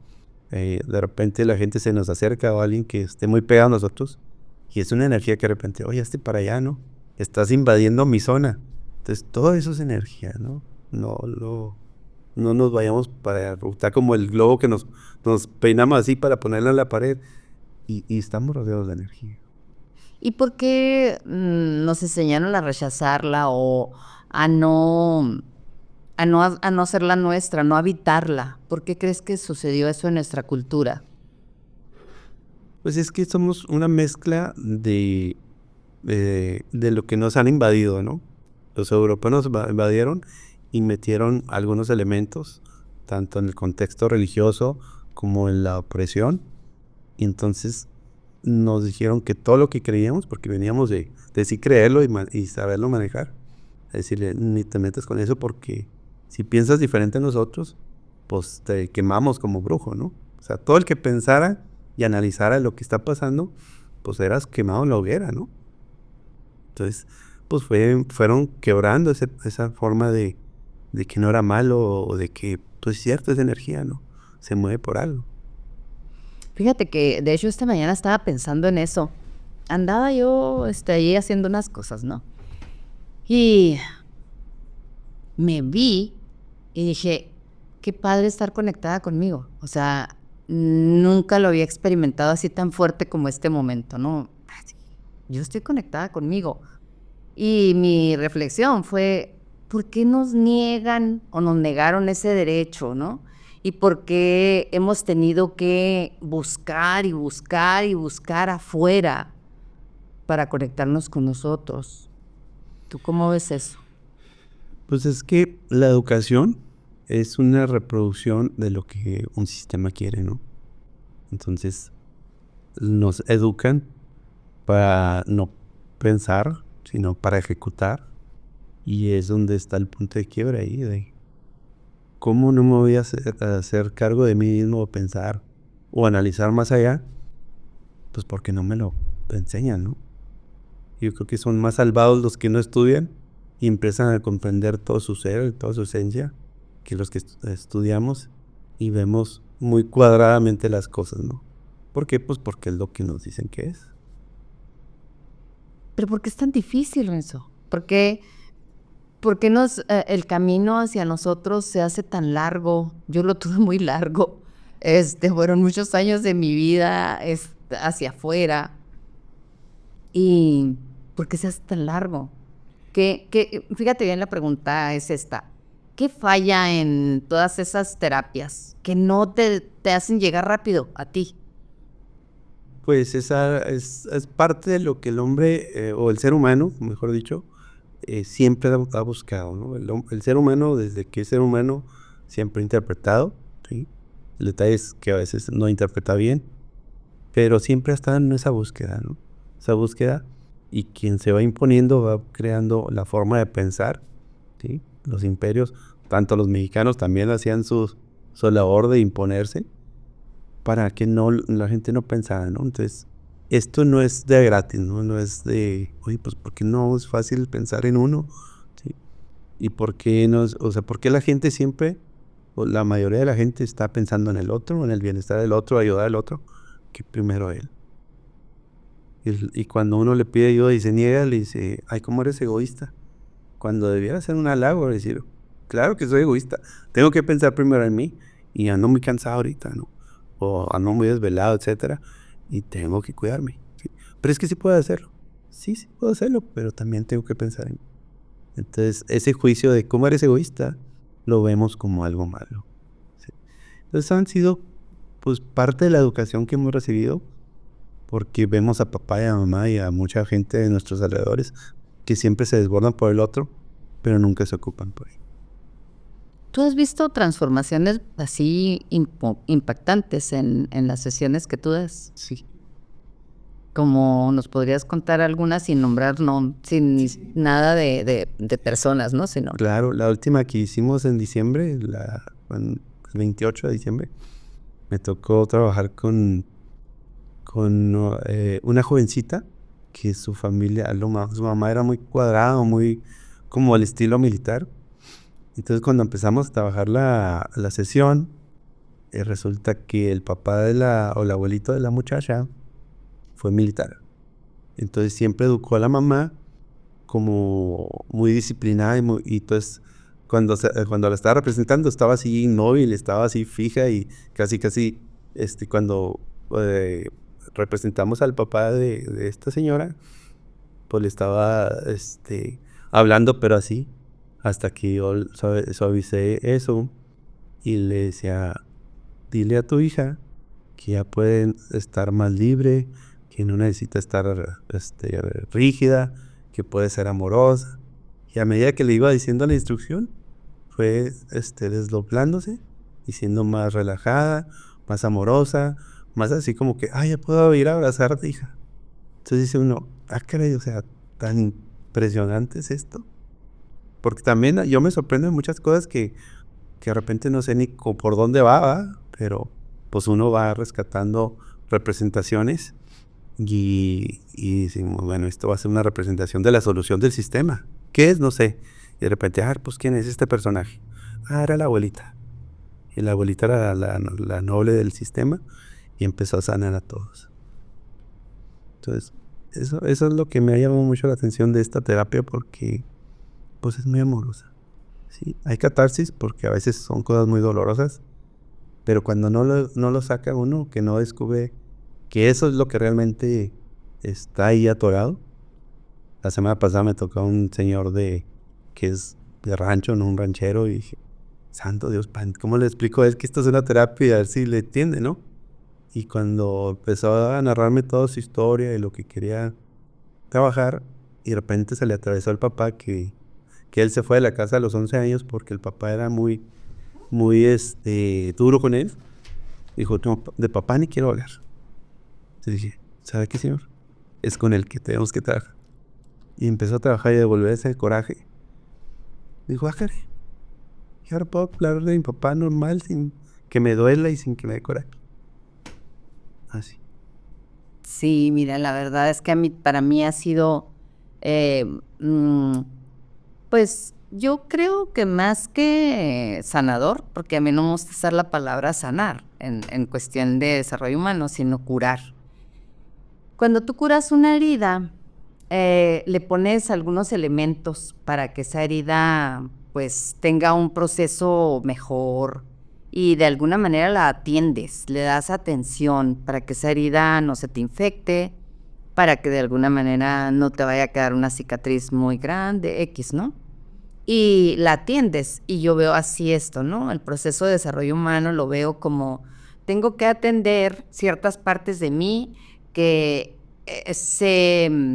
De repente la gente se nos acerca o alguien que esté muy pegado a nosotros y es una energía que de repente, oye, para allá, ¿no? Estás invadiendo mi zona. Entonces, todo eso es energía, ¿no? No nos vayamos para... Está como el globo que nos peinamos así para ponerlo en la pared y estamos rodeados de energía. ¿Y por qué nos enseñaron a rechazarla o a no, a no hacerla nuestra, no habitarla? ¿Por qué crees que sucedió eso en nuestra cultura? Pues es que somos una mezcla de lo que nos han invadido, ¿no? Los europeos nos invadieron y metieron algunos elementos, tanto en el contexto religioso como en la opresión. Y entonces nos dijeron que todo lo que creíamos, porque veníamos de sí creerlo y saberlo manejar, decirle, ni te metas con eso porque si piensas diferente a nosotros, pues te quemamos como brujo, ¿no? O sea, todo el que pensara y analizara lo que está pasando, pues eras quemado en la hoguera, ¿no? Entonces, pues fueron quebrando esa forma de que no era malo o de que, pues es cierto, es energía, ¿no? Se mueve por algo. Fíjate que, de hecho, esta mañana estaba pensando en eso. Andaba yo ahí haciendo unas cosas, ¿no? Y me vi y dije, qué padre estar conectada conmigo. O sea, nunca lo había experimentado así tan fuerte como este momento, ¿no? Yo estoy conectada conmigo. Y mi reflexión fue, ¿por qué nos niegan o nos negaron ese derecho, no? Y por qué hemos tenido que buscar y buscar y buscar afuera para conectarnos con nosotros. ¿Tú cómo ves eso? Pues es que la educación es una reproducción de lo que un sistema quiere, ¿no? Entonces, nos educan para no pensar, sino para ejecutar. Y es donde está el punto de quiebra ahí, de cómo no me voy a hacer cargo de mí mismo o pensar o analizar más allá, pues porque no me lo enseñan, ¿no? Yo creo que son más salvados los que no estudian y empiezan a comprender todo su ser, toda su esencia, que los que estudiamos y vemos muy cuadradamente las cosas, ¿no? ¿Por qué? Pues porque es lo que nos dicen que es. Pero ¿por qué es tan difícil eso? ¿Por qué el camino hacia nosotros se hace tan largo? Yo lo tuve muy largo. Fueron muchos años de mi vida hacia afuera. ¿Y por qué se hace tan largo? Fíjate bien, la pregunta es esta. ¿Qué falla en todas esas terapias que no te hacen llegar rápido a ti? Pues esa es parte de lo que el hombre, o el ser humano, mejor dicho, siempre ha buscado, ¿no? El ser humano, desde que es ser humano, siempre ha interpretado, ¿sí? El detalle es que a veces no interpreta bien, pero siempre ha estado en esa búsqueda, ¿no? Esa búsqueda, y quien se va imponiendo va creando la forma de pensar, ¿sí? Los imperios, tanto los mexicanos también hacían su labor de imponerse para que la gente no pensara, ¿no? Entonces, esto no es de gratis, ¿no? No es de, oye, pues ¿por qué no es fácil pensar en uno? ¿Sí? ¿Y por qué o sea, por qué la gente siempre, o la mayoría de la gente está pensando en el otro, en el bienestar del otro, ayudar al otro, que primero él? Y cuando uno le pide ayuda y se niega, le dice, ay, ¿cómo eres egoísta? Cuando debiera ser un halago, decir, claro que soy egoísta, tengo que pensar primero en mí, y ando muy cansado ahorita, ¿no? O ando muy desvelado, etcétera, y tengo que cuidarme, ¿sí? Pero es que sí puedo hacerlo. Sí puedo hacerlo, pero también tengo que pensar en mí. Entonces, ese juicio de cómo eres egoísta, lo vemos como algo malo, ¿sí? Entonces, han sido, pues, parte de la educación que hemos recibido, porque vemos a papá y a mamá y a mucha gente de nuestros alrededores que siempre se desbordan por el otro, pero nunca se ocupan por él. ¿Tú has visto transformaciones así impactantes en las sesiones que tú das? Sí. Como nos podrías contar algunas sin nombrar, no, sin nada de personas, ¿no? Sino, Claro, la última que hicimos en diciembre, el 28 de diciembre, Me tocó trabajar con una jovencita que su familia, su mamá era muy cuadrada, muy como al estilo militar. Entonces cuando empezamos a trabajar la sesión, resulta que el papá o el abuelito de la muchacha fue militar. Entonces siempre educó a la mamá como muy disciplinada y entonces cuando la estaba representando estaba así inmóvil, estaba así fija y casi cuando representamos al papá de esta señora, pues le estaba hablando pero así, hasta que yo suavicé eso y le decía, dile a tu hija que ya puede estar más libre, que no necesita estar rígida, que puede ser amorosa. Y a medida que le iba diciendo la instrucción, fue desdoblándose y siendo más relajada, más amorosa, más así como que, ya puedo ir a abrazarte, hija. Entonces dice uno, caray, o sea, tan impresionante es esto. Porque también yo me sorprendo de muchas cosas que de repente no sé ni por dónde va, pero pues uno va rescatando representaciones y decimos, bueno, esto va a ser una representación de la solución del sistema. ¿Qué es? No sé. Y de repente, pues ¿quién es este personaje? Era la abuelita. Y la abuelita era la noble del sistema y empezó a sanar a todos. Entonces, eso es lo que me ha llamado mucho la atención de esta terapia porque pues es muy amorosa. Sí, hay catarsis porque a veces son cosas muy dolorosas, pero cuando no lo saca uno, que no descubre que eso es lo que realmente está ahí atorado. La semana pasada me tocó un señor que es de rancho, no un ranchero, y dije, santo Dios, ¿cómo le explico? Es que esto es una terapia y a ver si le entiende, ¿no? Y cuando empezó a narrarme toda su historia y lo que quería trabajar, y de repente se le atravesó el papá que él se fue de la casa a los 11 años porque el papá era muy duro con él. Dijo, no, de papá ni quiero hablar. Entonces dije, ¿sabe qué, señor? Es con el que tenemos que trabajar. Y empezó a trabajar y a devolver ese coraje. Dijo, caray, y ahora puedo hablar de mi papá normal sin que me duela y sin que me dé coraje. Así. Sí, mira, la verdad es que para mí ha sido, pues yo creo que más que sanador, porque a mí no me gusta usar la palabra sanar en cuestión de desarrollo humano, sino curar. Cuando tú curas una herida, le pones algunos elementos para que esa herida pues tenga un proceso mejor y de alguna manera la atiendes, le das atención para que esa herida no se te infecte, para que de alguna manera no te vaya a quedar una cicatriz muy grande, X, ¿no? Y la atiendes, y yo veo así esto, ¿no? El proceso de desarrollo humano lo veo como tengo que atender ciertas partes de mí que se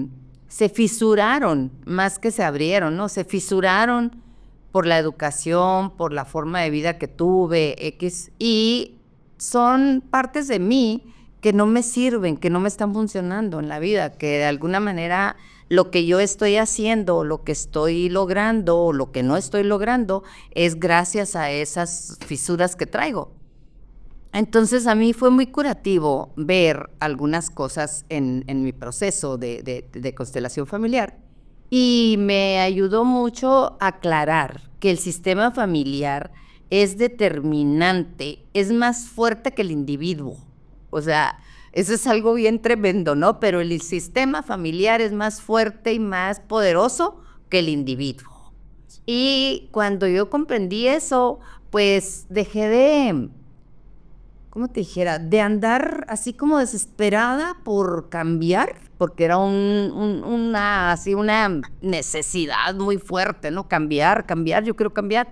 fisuraron, más que se abrieron, ¿no? Se fisuraron por la educación, por la forma de vida que tuve, X, y son partes de mí que no me sirven, que no me están funcionando en la vida, que de alguna manera lo que yo estoy haciendo, lo que estoy logrando, o lo que no estoy logrando, es gracias a esas fisuras que traigo. Entonces a mí fue muy curativo ver algunas cosas en mi proceso de constelación familiar y me ayudó mucho a aclarar que el sistema familiar es determinante, es más fuerte que el individuo. O sea, eso es algo bien tremendo, ¿no? Pero el sistema familiar es más fuerte y más poderoso que el individuo. Y cuando yo comprendí eso, pues dejé de, ¿cómo te dijera? De andar así como desesperada por cambiar, porque era una necesidad muy fuerte, ¿no? Cambiar, yo quiero cambiar.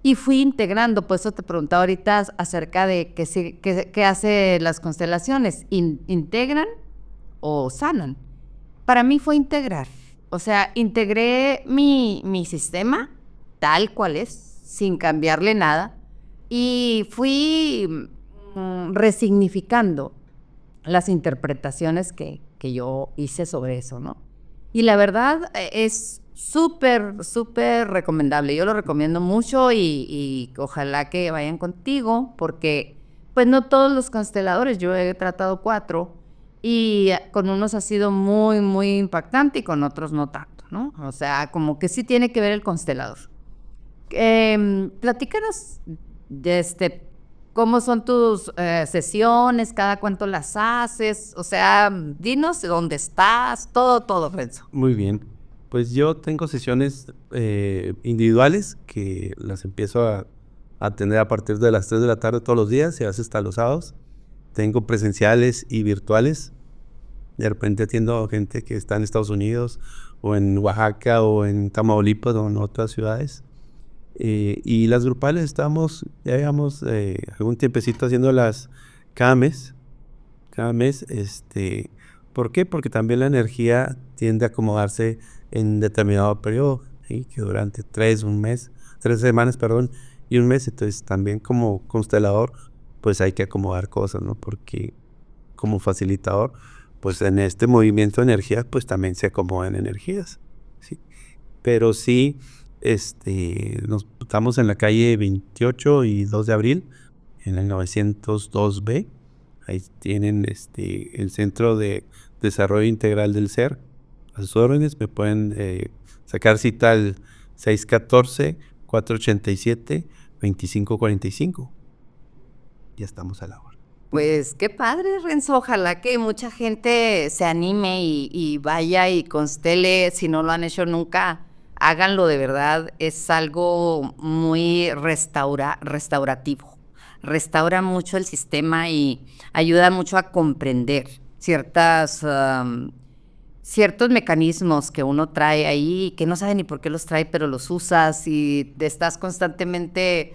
Y fui integrando, por eso te preguntaba ahorita acerca de qué hace las constelaciones, ¿integran o sanan? Para mí fue integrar, o sea, integré mi sistema tal cual es, sin cambiarle nada, y fui resignificando las interpretaciones que yo hice sobre eso, ¿no? Y la verdad es súper, súper recomendable. Yo lo recomiendo mucho y ojalá que vayan contigo porque pues no todos los consteladores, yo he tratado 4 y con unos ha sido muy, muy impactante y con otros no tanto, ¿no? O sea, como que sí tiene que ver el constelador. Platícanos cómo son tus sesiones, cada cuánto las haces, o sea, dinos dónde estás, todo, Renzo. Muy bien. Pues yo tengo sesiones individuales que las empiezo a tener a partir de las 3 de la tarde todos los días y a veces hasta los sábados. Tengo presenciales y virtuales. De repente atiendo a gente que está en Estados Unidos o en Oaxaca o en Tamaulipas o en otras ciudades. Y las grupales ya llevamos algún tiempecito haciéndolas cada mes. Cada mes, ¿por qué? Porque también la energía tiende a acomodarse en determinado periodo, ¿sí? Que durante 3 semanas, perdón, y un mes. Entonces también como constelador, pues hay que acomodar cosas, ¿no? Porque como facilitador, pues en este movimiento de energías, pues también se acomodan energías, ¿sí? Pero sí, nos estamos en la calle 28 y 2 de abril, en el 902B. Ahí tienen el Centro de Desarrollo Integral del Ser. A sus órdenes me pueden sacar cita al 614-487-2545. Ya estamos a la hora. Pues qué padre, Renzo. Ojalá que mucha gente se anime y vaya y constele. Si no lo han hecho nunca, háganlo de verdad. Es algo muy restaurativo. Restaura mucho el sistema y ayuda mucho a comprender ciertos mecanismos que uno trae ahí, que no sabe ni por qué los trae, pero los usas y te estás constantemente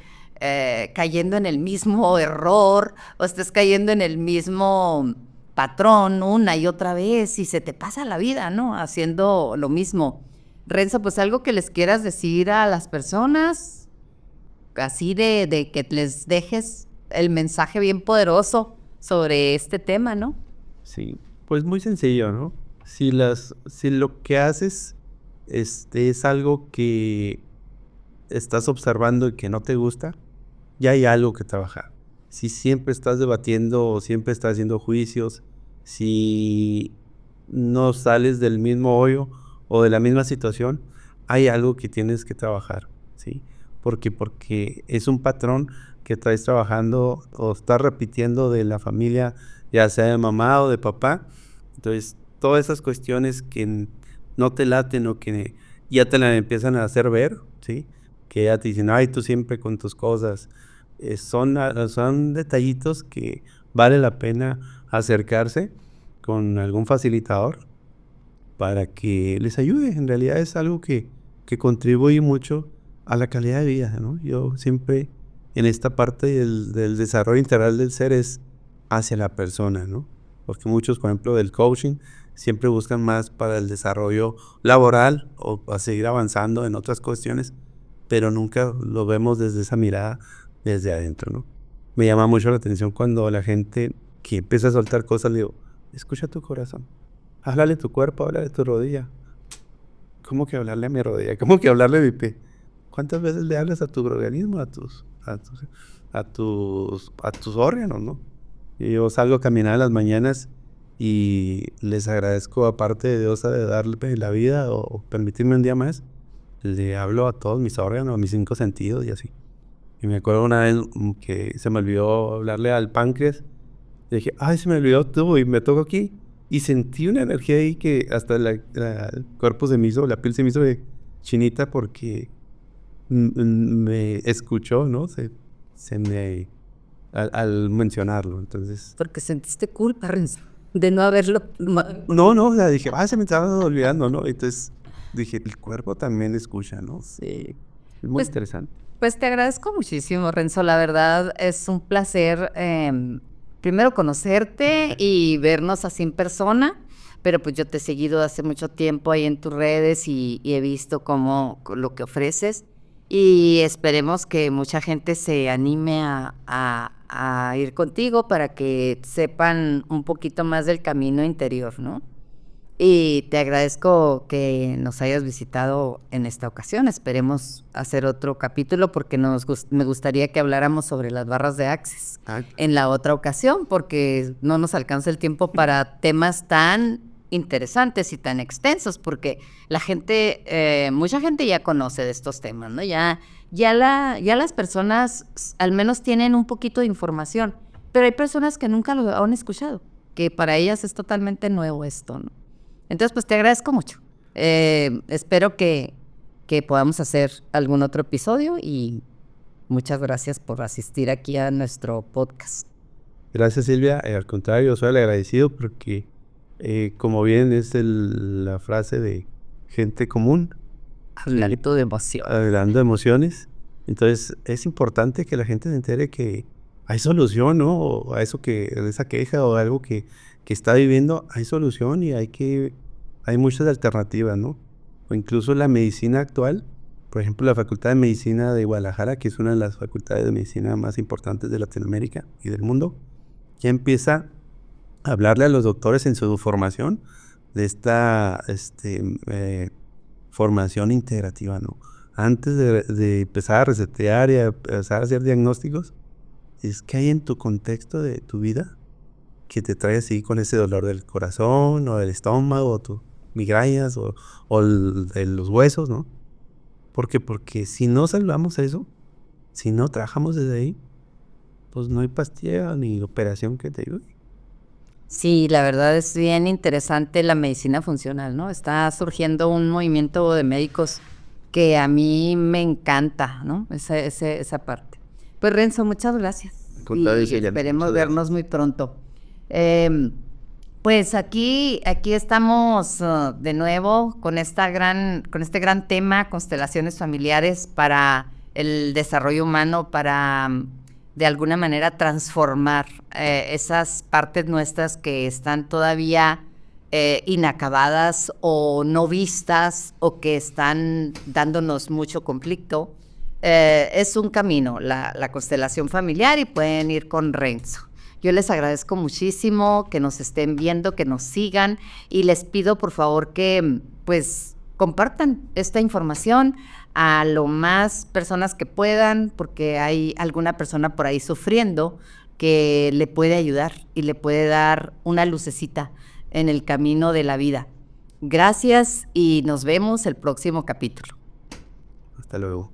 cayendo en el mismo error o estás cayendo en el mismo patrón una y otra vez y se te pasa la vida, ¿no? Haciendo lo mismo. Renzo, pues algo que les quieras decir a las personas, así de que les dejes el mensaje bien poderoso sobre este tema, ¿no? Sí, pues muy sencillo, ¿no? Si lo que haces es algo que estás observando y que no te gusta, ya hay algo que trabajar. Si siempre estás debatiendo o siempre estás haciendo juicios, si no sales del mismo hoyo o de la misma situación, hay algo que tienes que trabajar, ¿sí? Porque es un patrón que traes trabajando o estás repitiendo de la familia, ya sea de mamá o de papá. Entonces, todas esas cuestiones que no te laten o que ya te la empiezan a hacer ver, ¿sí? Que ya te dicen, ay, tú siempre con tus cosas. Son detallitos que vale la pena acercarse con algún facilitador para que les ayude. En realidad es algo que contribuye mucho a la calidad de vida, ¿no? Yo siempre en esta parte del desarrollo integral del ser es hacia la persona, ¿no? Porque muchos, por ejemplo, del coaching siempre buscan más para el desarrollo laboral o para seguir avanzando en otras cuestiones, pero nunca lo vemos desde esa mirada, desde adentro, ¿no? Me llama mucho la atención cuando la gente que empieza a soltar cosas, le digo, escucha tu corazón, háblale a tu cuerpo, háblale a tu rodilla. ¿Cómo que hablarle a mi rodilla? ¿Cómo que hablarle a mi pie? ¿Cuántas veces le hablas a tu organismo, a tus órganos, no? Y yo salgo a caminar en las mañanas y les agradezco, aparte de Dios, de darme la vida o permitirme un día más, le hablo a todos mis órganos, a mis 5 sentidos y así. Y me acuerdo una vez que se me olvidó hablarle al páncreas. Y dije, ay, se me olvidó todo y me tocó aquí. Y sentí una energía ahí que hasta el cuerpo se me hizo, la piel se me hizo de chinita porque me escuchó, ¿no? Al mencionarlo, entonces... Porque sentiste culpa, Renzo, de no haberlo... No, o sea, dije, se me estaba olvidando, ¿no? Entonces dije, el cuerpo también escucha, ¿no? Sí. Es muy interesante. Pues te agradezco muchísimo, Renzo. La verdad es un placer primero conocerte y vernos así en persona, pero pues yo te he seguido hace mucho tiempo ahí en tus redes y he visto lo que ofreces y esperemos que mucha gente se anime a ir contigo para que sepan un poquito más del camino interior, ¿no? Y te agradezco que nos hayas visitado en esta ocasión. Esperemos hacer otro capítulo porque me gustaría que habláramos sobre las barras de Access en la otra ocasión, porque no nos alcanza el tiempo para temas tan interesantes y tan extensos, porque la gente, mucha gente ya conoce de estos temas, ¿no? Ya las personas al menos tienen un poquito de información, pero hay personas que nunca lo han escuchado, que para ellas es totalmente nuevo esto, ¿no? Entonces, pues te agradezco mucho. Espero que podamos hacer algún otro episodio y muchas gracias por asistir aquí a nuestro podcast. Gracias, Silvia. Al contrario, soy el agradecido porque, como bien es la frase de gente común. Hablando de emociones. Hablando de emociones. Entonces, es importante que la gente se entere que hay solución, ¿no? O a esa queja o algo que está viviendo, hay solución y hay muchas alternativas, ¿no? O incluso la medicina actual, por ejemplo, la Facultad de Medicina de Guadalajara, que es una de las facultades de medicina más importantes de Latinoamérica y del mundo, ya empieza a hablarle a los doctores en su formación de esta formación integrativa, ¿no? Antes de empezar a resetear y a empezar a hacer diagnósticos, es que hay en tu contexto de tu vida que te trae así con ese dolor del corazón o del estómago o tus migrañas o de los huesos, ¿no? ¿Por qué? Porque si no salvamos eso, si no trabajamos desde ahí, pues no hay pastilla ni operación que te ayude. Sí, la verdad es bien interesante la medicina funcional, ¿no? Está surgiendo un movimiento de médicos que a mí me encanta, ¿no? Esa parte. Pues Renzo, muchas gracias. Y esperemos vernos muy pronto. Pues aquí estamos de nuevo con este gran tema, constelaciones familiares para el desarrollo humano, para de alguna manera transformar esas partes nuestras que están todavía inacabadas o no vistas o que están dándonos mucho conflicto. Es un camino, la constelación familiar, y pueden ir con Renzo. Yo les agradezco muchísimo que nos estén viendo, que nos sigan, y les pido por favor que pues compartan esta información a lo más personas que puedan, porque hay alguna persona por ahí sufriendo que le puede ayudar y le puede dar una lucecita en el camino de la vida. Gracias y nos vemos el próximo capítulo. Hasta luego.